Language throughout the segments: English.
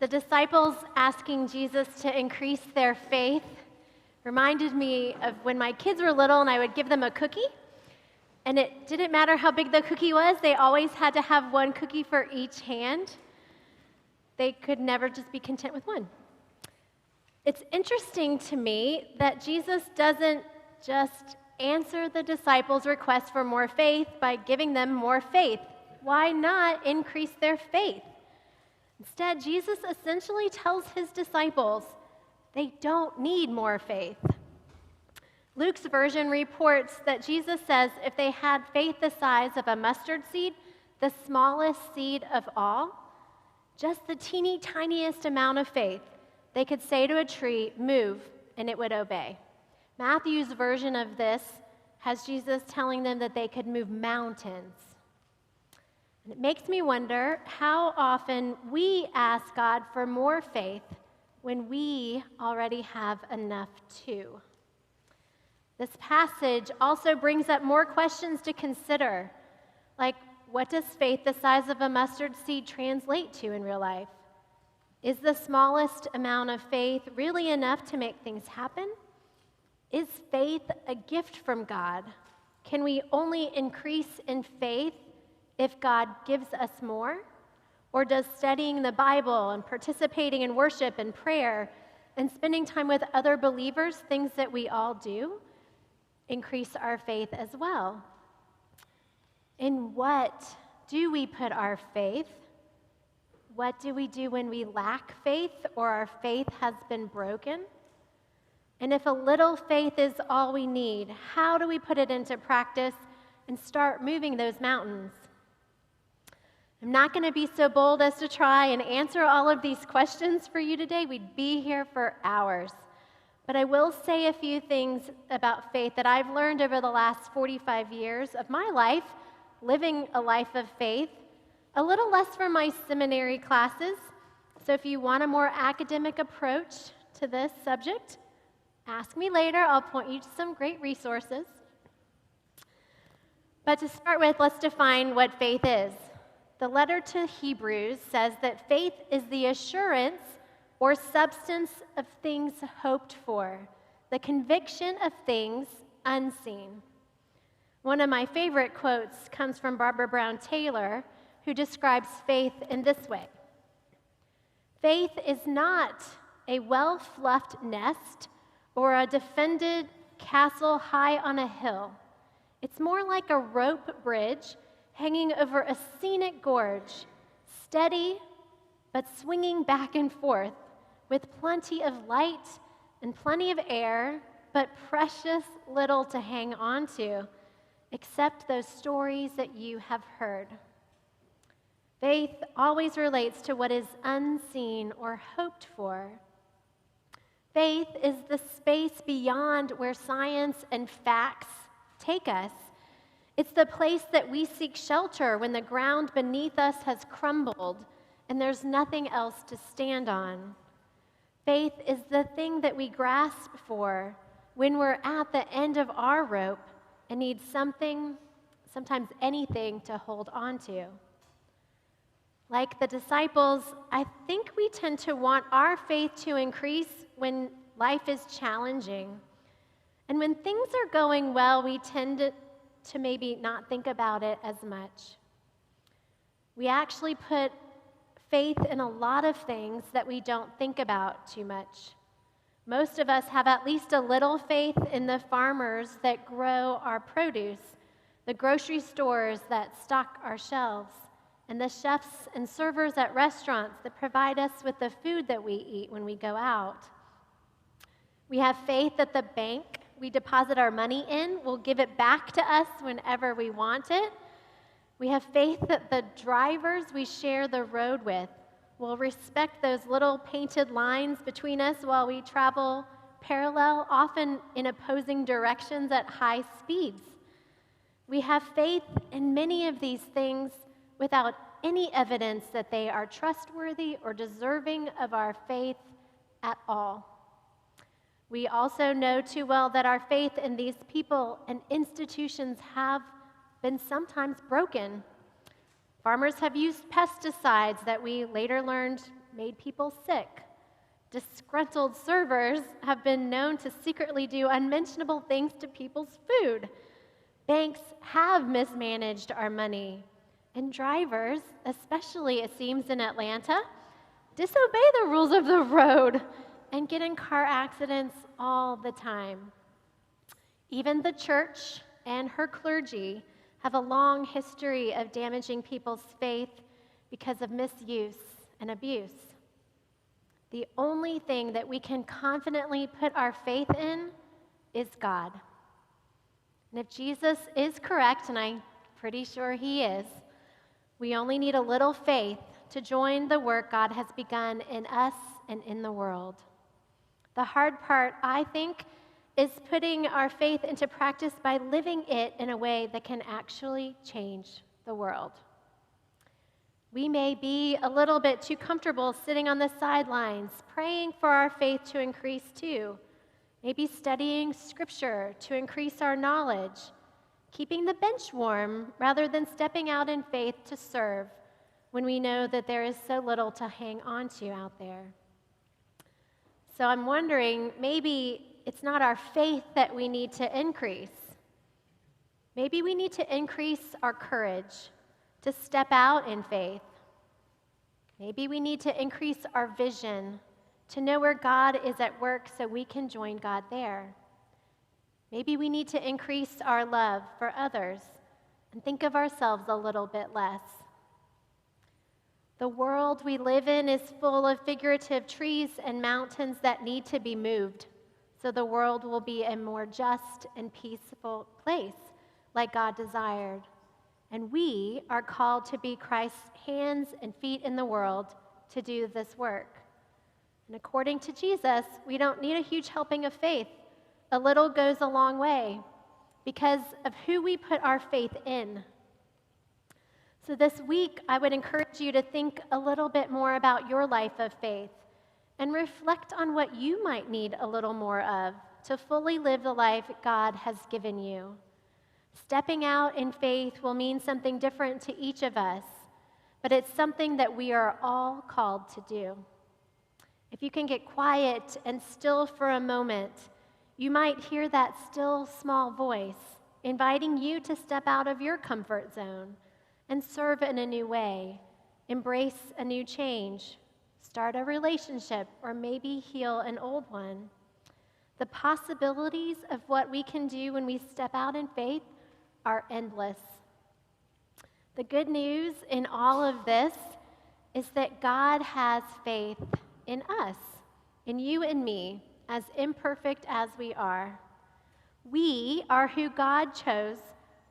The disciples asking Jesus to increase their faith reminded me of when my kids were little and I would give them a cookie. And it didn't matter how big the cookie was, they always had to have one cookie for each hand. They could never just be content with one. It's interesting to me that Jesus doesn't just answer the disciples' request for more faith by giving them more faith. Why not increase their faith? Instead, Jesus essentially tells his disciples they don't need more faith. Luke's version reports that Jesus says if they had faith the size of a mustard seed, the smallest seed of all, just the teeny tiniest amount of faith, they could say to a tree, "Move," and it would obey. Matthew's version of this has Jesus telling them that they could move mountains. And it makes me wonder how often we ask God for more faith when we already have enough too. This passage also brings up more questions to consider, like what does faith the size of a mustard seed translate to in real life? Is the smallest amount of faith really enough to make things happen? Is faith a gift from God? Can we only increase in faith if God gives us more? Or does studying the Bible and participating in worship and prayer and spending time with other believers, things that we all do, increase our faith as well? In what do we put our faith? What do we do when we lack faith or our faith has been broken? And if a little faith is all we need, how do we put it into practice and start moving those mountains? I'm not going to be so bold as to try and answer all of these questions for you today. We'd be here for hours. But I will say a few things about faith that I've learned over the last 45 years of my life, living a life of faith. A little less from my seminary classes. So if you want a more academic approach to this subject, ask me later. I'll point you to some great resources. But to start with, let's define what faith is. The letter to Hebrews says that faith is the assurance or substance of things hoped for, the conviction of things unseen. One of my favorite quotes comes from Barbara Brown Taylor, who describes faith in this way. Faith is not a well-fluffed nest or a defended castle high on a hill. It's more like a rope bridge hanging over a scenic gorge, steady but swinging back and forth with plenty of light and plenty of air, but precious little to hang on to, except those stories that you have heard. Faith always relates to what is unseen or hoped for. Faith is the space beyond where science and facts take us. It's the place that we seek shelter when the ground beneath us has crumbled and there's nothing else to stand on. Faith is the thing that we grasp for when we're at the end of our rope and need something, sometimes anything, to hold on to. Like the disciples, I think we tend to want our faith to increase when life is challenging. And when things are going well, we tend to maybe not think about it as much. We actually put faith in a lot of things that we don't think about too much. Most of us have at least a little faith in the farmers that grow our produce, the grocery stores that stock our shelves, and the chefs and servers at restaurants that provide us with the food that we eat when we go out. We have faith that the bank we deposit our money in will give it back to us whenever we want it. We have faith that the drivers we share the road with will respect those little painted lines between us while we travel parallel, often in opposing directions at high speeds. We have faith in many of these things without any evidence that they are trustworthy or deserving of our faith at all. We also know too well that our faith in these people and institutions have been sometimes broken. Farmers have used pesticides that we later learned made people sick. Disgruntled servers have been known to secretly do unmentionable things to people's food. Banks have mismanaged our money. And drivers, especially it seems in Atlanta, disobey the rules of the road and get in car accidents all the time. Even the church and her clergy have a long history of damaging people's faith because of misuse and abuse. The only thing that we can confidently put our faith in is God. And if Jesus is correct, and I'm pretty sure he is, we only need a little faith to join the work God has begun in us and in the world. The hard part, I think, is putting our faith into practice by living it in a way that can actually change the world. We may be a little bit too comfortable sitting on the sidelines, praying for our faith to increase too. Maybe studying scripture to increase our knowledge, keeping the bench warm rather than stepping out in faith to serve when we know that there is so little to hang on to out there. So I'm wondering, maybe it's not our faith that we need to increase. Maybe we need to increase our courage to step out in faith. Maybe we need to increase our vision to know where God is at work so we can join God there. Maybe we need to increase our love for others and think of ourselves a little bit less. The world we live in is full of figurative trees and mountains that need to be moved so the world will be a more just and peaceful place like God desired. And we are called to be Christ's hands and feet in the world to do this work. And according to Jesus, we don't need a huge helping of faith. A little goes a long way because of who we put our faith in. So this week, I would encourage you to think a little bit more about your life of faith and reflect on what you might need a little more of to fully live the life God has given you. Stepping out in faith will mean something different to each of us, but it's something that we are all called to do. If you can get quiet and still for a moment, you might hear that still small voice inviting you to step out of your comfort zone and serve in a new way, embrace a new change, start a relationship, or maybe heal an old one. The possibilities of what we can do when we step out in faith are endless. The good news in all of this is that God has faith in us, in you and me, as imperfect as we are. We are who God chose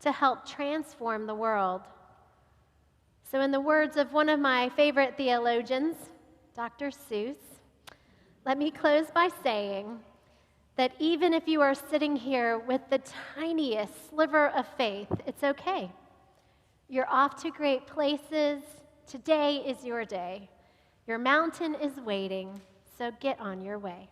to help transform the world. So in the words of one of my favorite theologians, Dr. Seuss, let me close by saying that even if you are sitting here with the tiniest sliver of faith, it's okay. You're off to great places. Today is your day. Your mountain is waiting, so get on your way.